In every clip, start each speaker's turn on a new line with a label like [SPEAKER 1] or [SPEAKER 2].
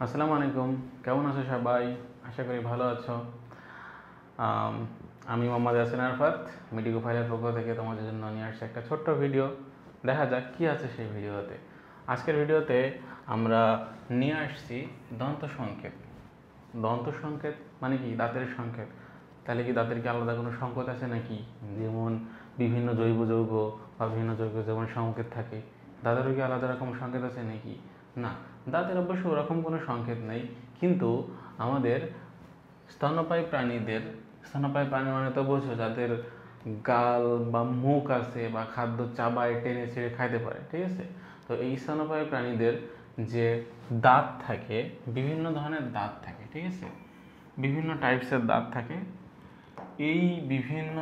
[SPEAKER 1] আসসালামু আলাইকুম, কেমন আছো সবাই? আশা করি ভালো আছো। আমি মোহাম্মদ ইয়াসিন আরফাত, মিডিকো ফাইলের পক্ষ থেকে তোমাদের জন্য নিয়ে আসছি একটা ছোট্ট ভিডিও। দেখা যাক কী আছে সেই ভিডিওতে। আজকের ভিডিওতে আমরা নিয়ে আসছি দন্ত সংকেত। দন্ত সংকেত মানে কি? দাঁতের সংকেত। তাহলে কি দাঁতের কি আলাদা কোনো সংকেত আছে নাকি? যেমন বিভিন্ন জৈব যৌগ বা বিভিন্ন যৌগ যেমন সংকেত থাকে, দাঁতেরও কি আলাদা রকম সংকেত আছে নাকি? না, দাঁতের অবশ্য ওরকম কোনো সংকেত নেই, কিন্তু আমাদের স্তন্যপায়ী প্রাণী মানে তো বোঝো যাদের গাল বা মুখ আছে বা খাদ্য চাবায় টেনে ছেড়ে খাইতে পারে, ঠিক আছে? তো এই স্তন্যপায়ী প্রাণীদের যে দাঁত থাকে, বিভিন্ন ধরনের দাঁত থাকে, ঠিক আছে? বিভিন্ন টাইপসের দাঁত থাকে। এই বিভিন্ন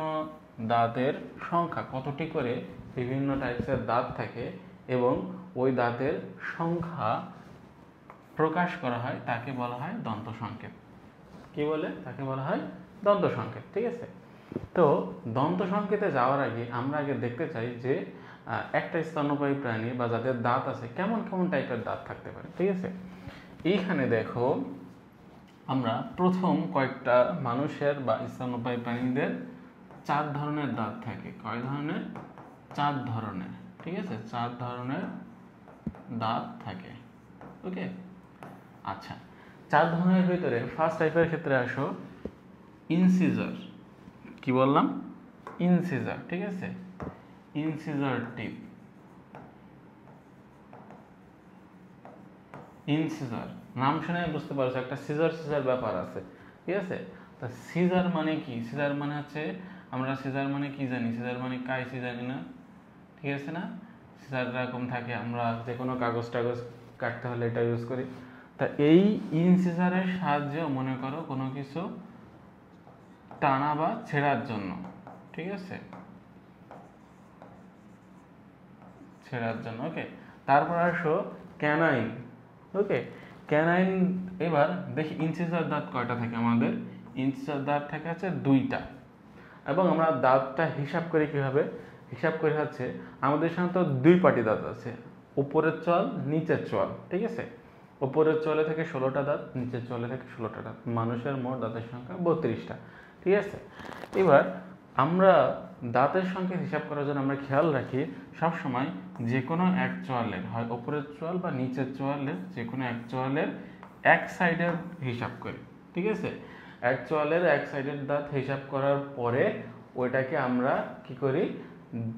[SPEAKER 1] দাঁতের সংখ্যা কতটি করে বিভিন্ন টাইপসের দাঁত থাকে এবং ওই দাঁতের সংখ্যা প্রকাশ করা হয় তাকে বলা হয় দন্ত সংকেত। কি বলে? তাকে বলা হয় দন্ত সংকেত, ঠিক আছে? তো দন্ত সংকেতে যাওয়ার আগে আমরা আগে দেখতে চাই যে একটা স্তন্যপায়ী প্রাণী বা যাদের দাঁত আছে কেমন কেমন টাইপের দাঁত থাকতে পারে, ঠিক আছে? এইখানে দেখো, আমরা প্রথম কয়েকটা মানুষের বা স্তন্যপায়ী প্রাণীদের 4 ধরনের দাঁত থাকে। কয় ধরনের? 4 ধরনের, ঠিক আছে? 4 ধরনের দাঁত থাকে। ওকে, আচ্ছা। 4 ধরনের ভিতরে ফার্স্ট টাইপের ক্ষেত্রে আসো, ইনসিজার। কি বললাম? ইনসিজার, ঠিক আছে? ইনসিজার টিপ। ইনসিজার নাম শুনে বুঝতে পারছো একটা সিজার ব্যাপার আছে, ঠিক আছে? তা সিজার মানে কি? সিজার মানে হচ্ছে, আমরা সিজার মানে কি জানি? সিজার মানে কাইসি জানি না, ঠিক আছে না? সিজার এরকম থাকে, আমরা যে কোনো কাগজ টাগজ কাটতে হলে এটা ইউজ করি। তা এই ইনসিজারের সাহায্যে মনে করো কোনো কিছু টানা বা ছেঁড়ার জন্য, ঠিক আছে? ছেঁড়ার জন্য, ওকে। তারপর আসো ক্যানাইন। ওকে, ক্যানাইন। এবার দেখি ইনসিজার দাঁত কয়টা থাকে আমাদের। ইনসিজার দাঁত থাকে হচ্ছে 2টা। এবং আমরা দাঁতটা হিসাব করি কিভাবে? হিসাব করে হচ্ছে আমাদের সাধারণত 2 পাটি দাঁত আছে, উপরের চল নিচের চল, ঠিক আছে? উপরের চলে থেকে 16টা দাঁত, নিচের চলে থেকে 16টা দাঁত। মানুষের মোট দাঁতের সংখ্যা 32টা, ঠিক আছে? এবার আমরা দাঁতের সংখ্যা হিসাব করার জন্য আমরা খেয়াল রাখি সবসময় যে কোনো এক চোয়ালের, হয় উপরের চোয়াল বা নিচের চোয়ালের, যে কোনো এক চোয়ালের এক সাইডের হিসাব করি, ঠিক আছে? এক চোয়ালের এক সাইডের দাঁত হিসাব করার পরে ওইটাকে আমরা কি করি?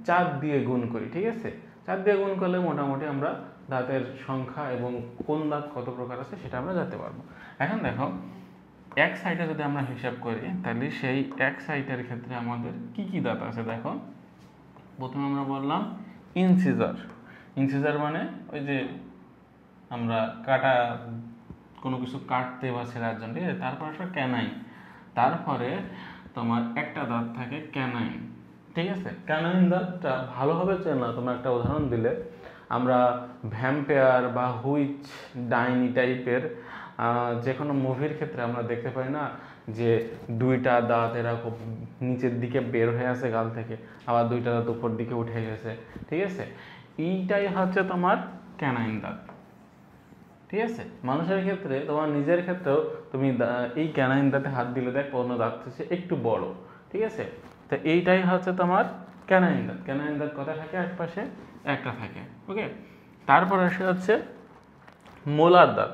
[SPEAKER 1] 4 দিয়ে গুণ করি, ঠিক আছে? 4 দিয়ে গুণ করলে মোটামুটি আমরা দাঁতের সংখ্যা এবং কোন দাঁত কত প্রকার আছে সেটা আমরা জানতে পারবো। এখন দেখো, এক সাইডে যদি আমরা হিসাব করি তাহলে সেই এক সাইডের ক্ষেত্রে আমাদের কি কি দাঁত আছে দেখো। প্রথমে আমরা বললাম ইনসিজার। ইনসিজার মানে ওই যে আমরা কাটা, কোনো কিছু কাটতে বা ছেঁড়ার জন্য, ঠিক আছে? তারপর আসলে ক্যানাইন। তারপরে তোমার একটা দাঁত থাকে ক্যানাইন, ঠিক আছে? ক্যানাইন দাঁতটা ভালোভাবে চেনা, তোমার একটা উদাহরণ দিলে আমরা ভ্যাম্পায়ার বা হুইচ ডাইনি টাইপের যে কোনো মুভির ক্ষেত্রে আমরা দেখতে পাই না যে 2টা দাঁত এরকম নিচের দিকে বের হয়ে আসে গাল থেকে, আবার 2টা দাঁত উপর দিকে উঠে গেছে, ঠিক আছে? এইটাই হচ্ছে তোমার ক্যানাইন দাঁত, ঠিক আছে? মানুষের ক্ষেত্রে, তোমার নিজের ক্ষেত্রেও তুমি এই ক্যানাইন দাঁতে হাত দিলে দেখ অন্য দাঁত হচ্ছে একটু বড়, ঠিক আছে? তো এইটাই হচ্ছে তোমার ক্যানাইন দাঁত। ক্যানাইন দাঁত কটা থাকে? এক পাশে একটা থাকে, ওকে। তারপর আসে হচ্ছে মোলার দাঁত।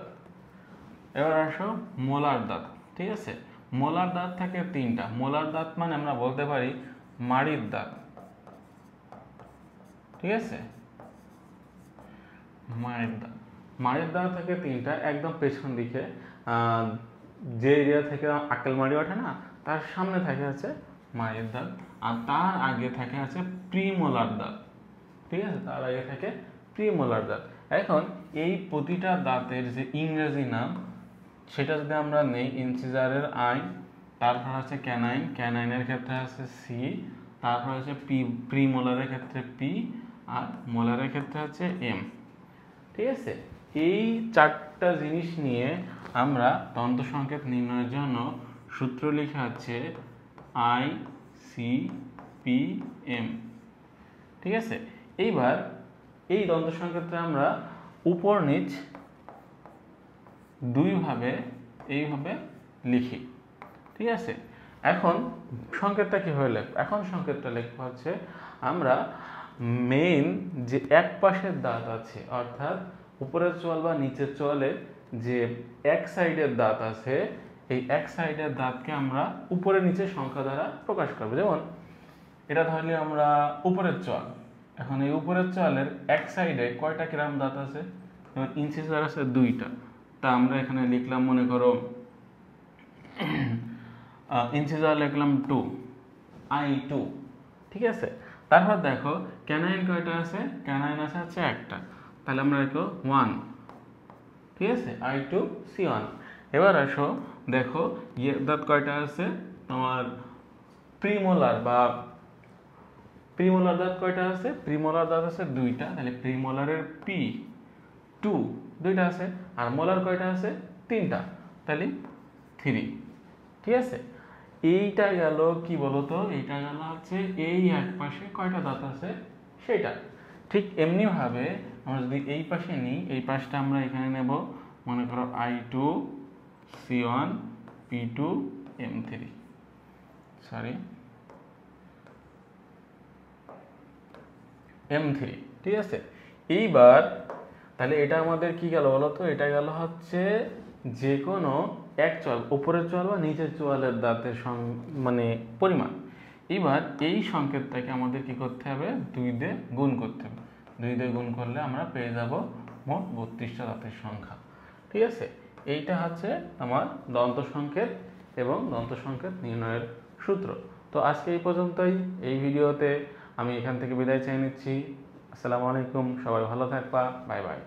[SPEAKER 1] এবার আসো মোলার দাঁত, ঠিক আছে? মোলার দাঁত থাকে 3টা। মোলার দাঁত মানে আমরা বলতে পারি মাড়ির দাঁত, ঠিক আছে? মাড়ির দাঁত। মাড়ির দাঁত থাকে 3টা, একদম পেছন দিকে যে এরিয়া থেকে আক্কেলমাড়ি ওঠে না, তার সামনে থাকে হচ্ছে মাড়ির দাঁত, আর তার আগে থাকে হচ্ছে প্রিমোলার দাঁত, ঠিক আছে? তার আগে থাকে প্রিমোলার দাঁত। এখন এই প্রতিটা দাঁতের যে ইংরেজি নাম সেটা যদি আমরা নেই, ইনসিজারের আই, তারপর হচ্ছে ক্যানাইন, ক্যানাইনের ক্ষেত্রে হচ্ছে সি, তারপর হচ্ছে প্রিমোলারের ক্ষেত্রে পি, আর মোলারের ক্ষেত্রে হচ্ছে এম, ঠিক আছে? এই 4টা জিনিস নিয়ে আমরা দন্ত সংকেত নির্ণয়ের জন্য সূত্র লেখা আছে আই সি পি এম, ঠিক আছে? এইবার এই দন্ত সংকেতে আমরা উপর নিচ দুইভাবে এইভাবে লিখি, ঠিক আছে। এখন সংকেতটা কীভাবে লিখব? এখন সংকেতটা লিখবো হচ্ছে আমরা মেইন যে এক পাশের দাঁত আছে, অর্থাৎ উপরের চোয়াল বা নিচের চোয়ালে যে এক সাইডের দাঁত আছে, এই এক সাইডের দাঁতকে আমরা উপরে নিচে সংখ্যা দ্বারা প্রকাশ করবো। যেমন এটা ধরলে আমরা উপরের চোয়াল, এখন এই উপরের চোয়ালের এক সাইডে কয়টা কিরাম দাঁত আছে? যেমন ইনসিসার আছে 2টা, তা আমরা এখানে লিখলাম, মনে করো ইনসিসার লিখলাম 2, I2, ঠিক আছে। তারপর দেখো ক্যানাইন কয়টা আছে? ক্যানাইন আছে একটা, তাহলে আমরা লিখো 1, ঠিক আছে, I2 C1। এবার আসো দেখো দাঁত কয়টা আছে তোমার? প্রিমোলার বা প্রিমোলার দাঁত কয়টা আছে? প্রিমোলার দাঁত আছে 2টা, তাহলে প্রিমোলারের P2 2টা আছে, আর মোলার কয়টা আছে? 3টা, তাহলে 3, ঠিক আছে। এইটা গেল কি বলতো? এইটা গেল হচ্ছে এই এক পাশে কয়টা দাঁত আছে সেটা। ঠিক এমনি ভাবে আমরা যদি এই পাশে নিই, এই পাশটা আমরা এখানে নেব, মনে করো I2 C1 P2 M3, M3, ঠিক আছে। এইবার তাহলে এটা আমাদের কি গেল বলতো? এটা গেল হচ্ছে যে কোনো এক চোয়াল, উপরের চোয়াল বা নিচের চোয়ালের দাঁতের মানে পরিমাণ। এবার এই সংকেতটাকে আমাদের কি করতে হবে? 2 দিয়ে গুণ করতে হবে। 2 দিয়ে গুণ করলে আমরা পেয়ে যাব মোট 32টা দাঁতের সংখ্যা, ঠিক আছে। এইটা হচ্ছে আমার দন্ত সংকেত এবং দন্ত সংকেত নির্ণয়ের সূত্র। তো আজকে এই পর্যন্তই। এই ভিডিওতে আমি এখান থেকে বিদায় চেয়ে নিচ্ছি। আসসালামু আলাইকুম, সবাই ভালো থাকবা, বাই বাই।